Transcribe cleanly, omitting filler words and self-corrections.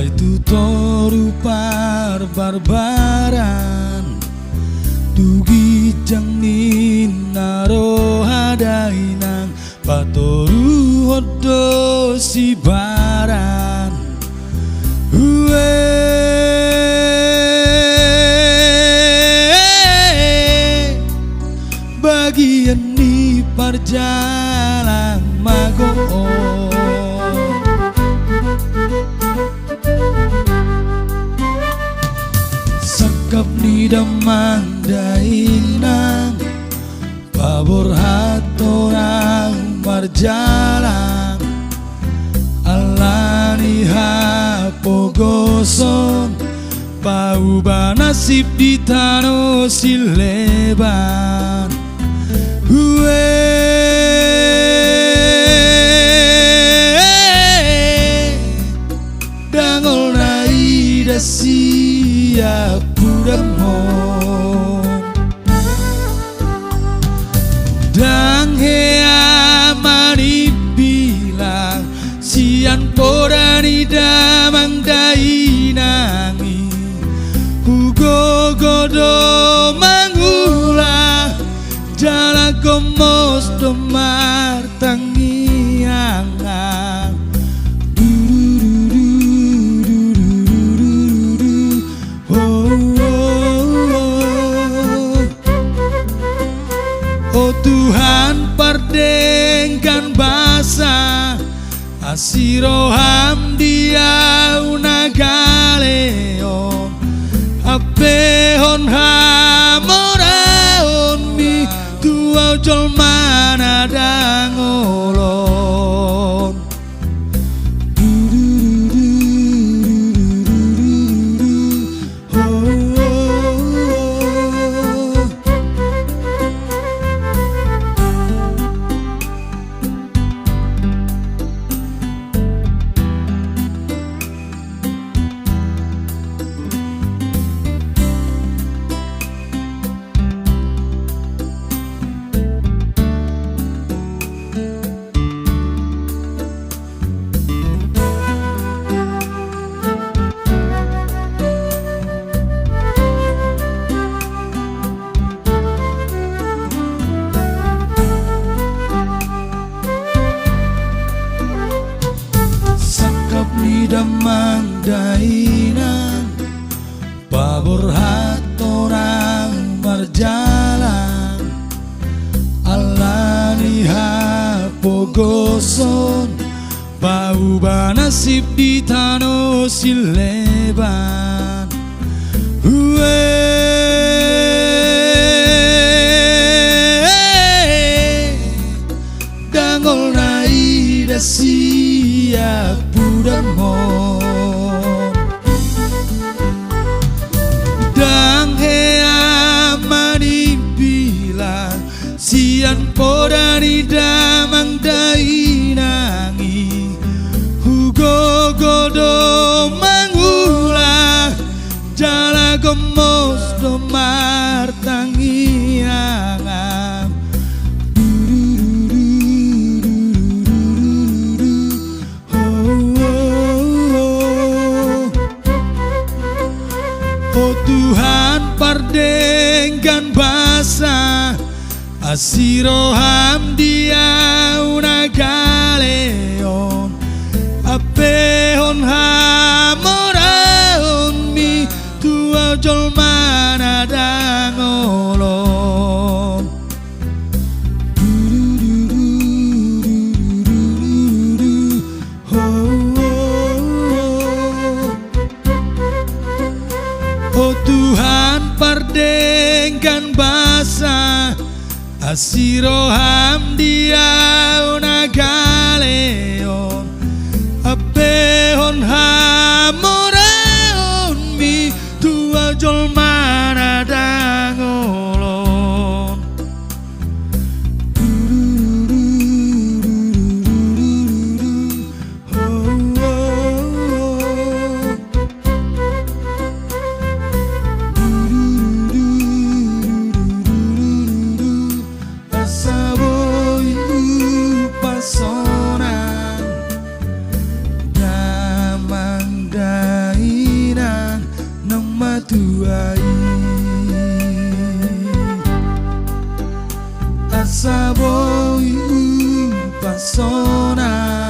Itu torupar barbaran Dugi jangnin naro hadainang Patoru hodo si baran Bagian di perjalanan mago Sekap ni damang dainang Pabor hatorang marjalang Alani hapogoson Pauba nasib di tano sileban Dangol naida siap pudamon Dang hea mani bilang Sian podani damang dainangi Hugo godo mangulah Jala gomos domar tangiangan Oh Tuhan pardengkan basa Asiroham dia unagaleon Apehon hamoraon mi Tuau jolmana dangolon Damang dainang Pabor hatorang marjalan Alani hapogoson Pauba nasib di tano sileban Dangol naida siap pudamon Dang hea mani bilang Sian podani damang dainangi Hugo godo mangulah Jala gomos domar tangiangan Oh Tuhan pardengkan basa Asiroham dia unagaleon Apehon hamoraon mi Tuau jolmana dangolon Oh Tuhan pardengkan basa Asiroham dia unagaleon Apehon hamoraon mi Tuau jolmana dangolon Pasonan Rasa boi pasona